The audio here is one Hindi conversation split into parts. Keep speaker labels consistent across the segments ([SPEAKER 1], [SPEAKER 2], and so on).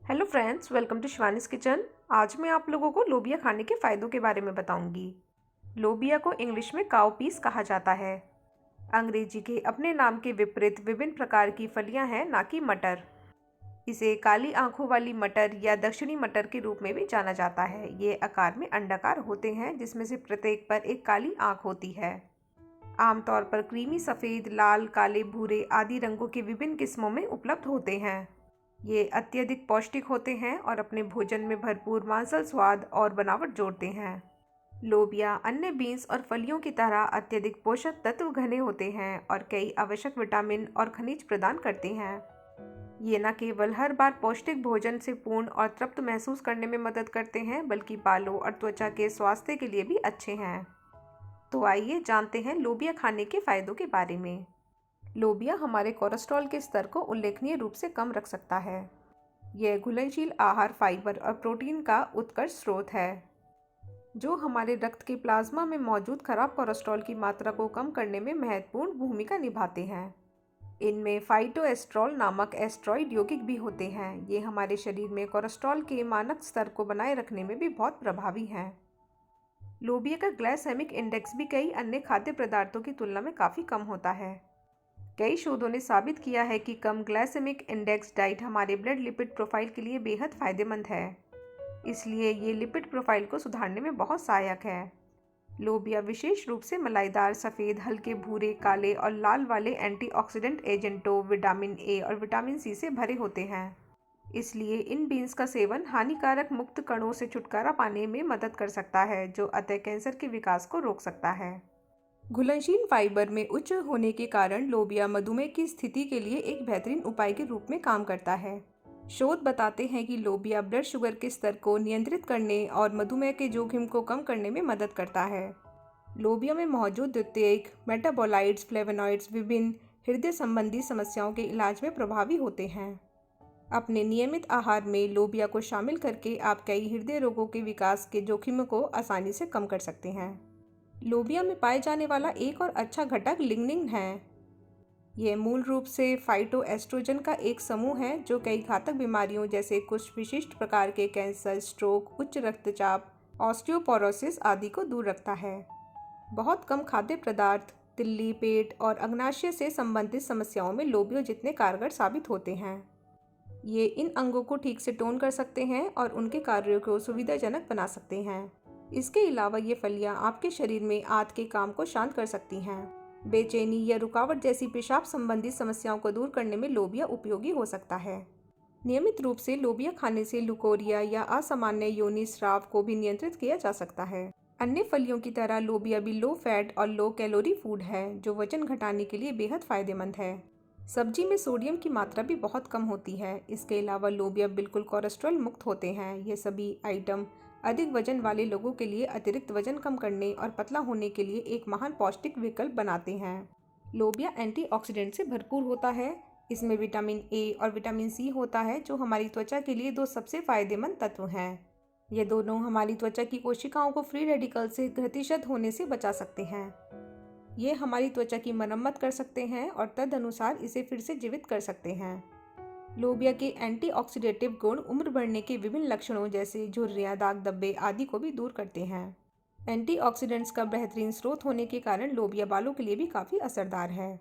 [SPEAKER 1] Hello friends, welcome to Shivani's kitchen. आज मैं आप लोगों को लोबिया खाने के फ़ायदों के बारे में बताऊंगी। लोबिया को इंग्लिश में काउपीस कहा जाता है। अंग्रेजी के अपने नाम के विपरीत विभिन्न प्रकार की फलियां हैं, ना कि मटर। इसे काली आंखों वाली मटर या दक्षिणी मटर के रूप में भी जाना जाता है। ये आकार में अंडाकार होते हैं, जिसमें से प्रत्येक पर एक काली आंख होती है। आमतौर पर क्रीमी सफ़ेद, लाल, काले, भूरे आदि रंगों के विभिन्न किस्मों में उपलब्ध होते हैं। ये अत्यधिक पौष्टिक होते हैं और अपने भोजन में भरपूर मांसल स्वाद और बनावट जोड़ते हैं। लोबिया अन्य बीन्स और फलियों की तरह अत्यधिक पोषक तत्व घने होते हैं और कई आवश्यक विटामिन और खनिज प्रदान करते हैं। ये न केवल हर बार पौष्टिक भोजन से पूर्ण और तृप्त महसूस करने में मदद करते हैं, बल्कि बालों और त्वचा के स्वास्थ्य के लिए भी अच्छे हैं। तो आइए जानते हैं लोबिया खाने के फायदों के बारे में। लोबिया हमारे कोलेस्ट्रॉल के स्तर को उल्लेखनीय रूप से कम रख सकता है। यह घुलनशील आहार, फाइबर और प्रोटीन का उत्कृष्ट स्रोत है, जो हमारे रक्त के प्लाज्मा में मौजूद खराब कोलेस्ट्रॉल की मात्रा को कम करने में महत्वपूर्ण भूमिका निभाते हैं। इनमें फाइटोएस्ट्रॉल नामक एस्टेरॉइड यौगिक भी होते हैं। ये हमारे शरीर में कोलेस्ट्रॉल के मानक स्तर को बनाए रखने में भी बहुत प्रभावी हैं। लोबिया का ग्लाइसेमिक इंडेक्स भी कई अन्य खाद्य पदार्थों की तुलना में काफ़ी कम होता है। कई शोधों ने साबित किया है कि कम ग्लाइसेमिक इंडेक्स डाइट हमारे ब्लड लिपिड प्रोफाइल के लिए बेहद फायदेमंद है। इसलिए ये लिपिड प्रोफाइल को सुधारने में बहुत सहायक है। लोबिया विशेष रूप से मलाईदार, सफ़ेद, हल्के भूरे, काले और लाल वाले एंटीऑक्सीडेंट एजेंटों, विटामिन ए और विटामिन सी से भरे होते हैं। इसलिए इन बीन्स का सेवन हानिकारक मुक्त कणों से छुटकारा पाने में मदद कर सकता है, जो अतः कैंसर के विकास को रोक सकता है। घुलनशील फाइबर में उच्च होने के कारण लोबिया मधुमेह की स्थिति के लिए एक बेहतरीन उपाय के रूप में काम करता है। शोध बताते हैं कि लोबिया ब्लड शुगर के स्तर को नियंत्रित करने और मधुमेह के जोखिम को कम करने में मदद करता है। लोबिया में मौजूद द्वितीयक मेटाबोलाइट्स, फ्लेवोनॉइड्स विभिन्न हृदय संबंधी समस्याओं के इलाज में प्रभावी होते हैं। अपने नियमित आहार में लोबिया को शामिल करके आप कई हृदय रोगों के विकास के जोखिम को आसानी से कम कर सकते हैं। लोबिया में पाए जाने वाला एक और अच्छा घटक लिग्निन है। यह मूल रूप से फाइटोएस्ट्रोजन का एक समूह है, जो कई घातक बीमारियों जैसे कुछ विशिष्ट प्रकार के कैंसर, स्ट्रोक, उच्च रक्तचाप, ऑस्टियोपोरोसिस आदि को दूर रखता है। बहुत कम खाद्य पदार्थ तिल्ली, पेट और अग्नाशय से संबंधित समस्याओं में लोबिया जितने कारगर साबित होते हैं। ये इन अंगों को ठीक से टोन कर सकते हैं और उनके कार्यों को सुविधाजनक बना सकते हैं। इसके अलावा ये फलियां आपके शरीर में आंत के काम को शांत कर सकती हैं। बेचैनी या रुकावट जैसी पेशाब संबंधी समस्याओं को दूर करने में लोबिया उपयोगी हो सकता है। नियमित रूप से लोबिया खाने से लुकोरिया या असामान्य योनि स्राव को भी नियंत्रित किया जा सकता है। अन्य फलियों की तरह लोबिया भी लो फैट और लो कैलोरी फूड है, जो वजन घटाने के लिए बेहद फायदेमंद है। सब्जी में सोडियम की मात्रा भी बहुत कम होती है। इसके अलावा लोबिया बिल्कुल कोलेस्ट्रॉल मुक्त होते हैं। ये सभी आइटम अधिक वजन वाले लोगों के लिए अतिरिक्त वजन कम करने और पतला होने के लिए एक महान पौष्टिक विकल्प बनाते हैं। लोबिया एंटीऑक्सीडेंट से भरपूर होता है। इसमें विटामिन ए और विटामिन सी होता है, जो हमारी त्वचा के लिए दो सबसे फायदेमंद तत्व हैं। ये दोनों हमारी त्वचा की कोशिकाओं को फ्री रेडिकल से क्षतिग्रस्त होने से बचा सकते हैं। ये हमारी त्वचा की मरम्मत कर सकते हैं और तदनुसार इसे फिर से जीवित कर सकते हैं। लोबिया के एंटीऑक्सीडेटिव गुण उम्र बढ़ने के विभिन्न लक्षणों जैसे झुर्रियां, दाग धब्बे आदि को भी दूर करते हैं। एंटीऑक्सीडेंट्स का बेहतरीन स्रोत होने के कारण लोबिया बालों के लिए भी काफ़ी असरदार है।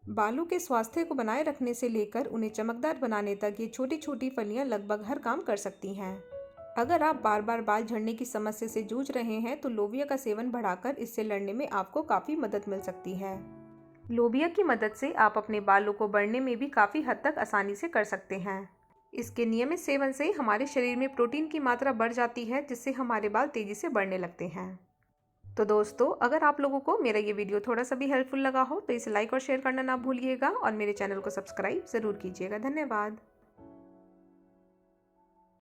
[SPEAKER 1] बालों के स्वास्थ्य को बनाए रखने से लेकर उन्हें चमकदार बनाने तक ये छोटी छोटी फलियां लगभग हर काम कर सकती हैं। अगर आप बार बार बाल झड़ने की समस्या से जूझ रहे हैं, तो लोबिया का सेवन बढ़ाकर इससे लड़ने में आपको काफ़ी मदद मिल सकती है। लोबिया की मदद से आप अपने बालों को बढ़ने में भी काफ़ी हद तक आसानी से कर सकते हैं। इसके नियमित सेवन से हमारे शरीर में प्रोटीन की मात्रा बढ़ जाती है, जिससे हमारे बाल तेज़ी से बढ़ने लगते हैं। तो दोस्तों, अगर आप लोगों को मेरा ये वीडियो थोड़ा सा भी हेल्पफुल लगा हो, तो इसे लाइक और शेयर करना ना भूलिएगा और मेरे चैनल को सब्सक्राइब ज़रूर कीजिएगा। धन्यवाद।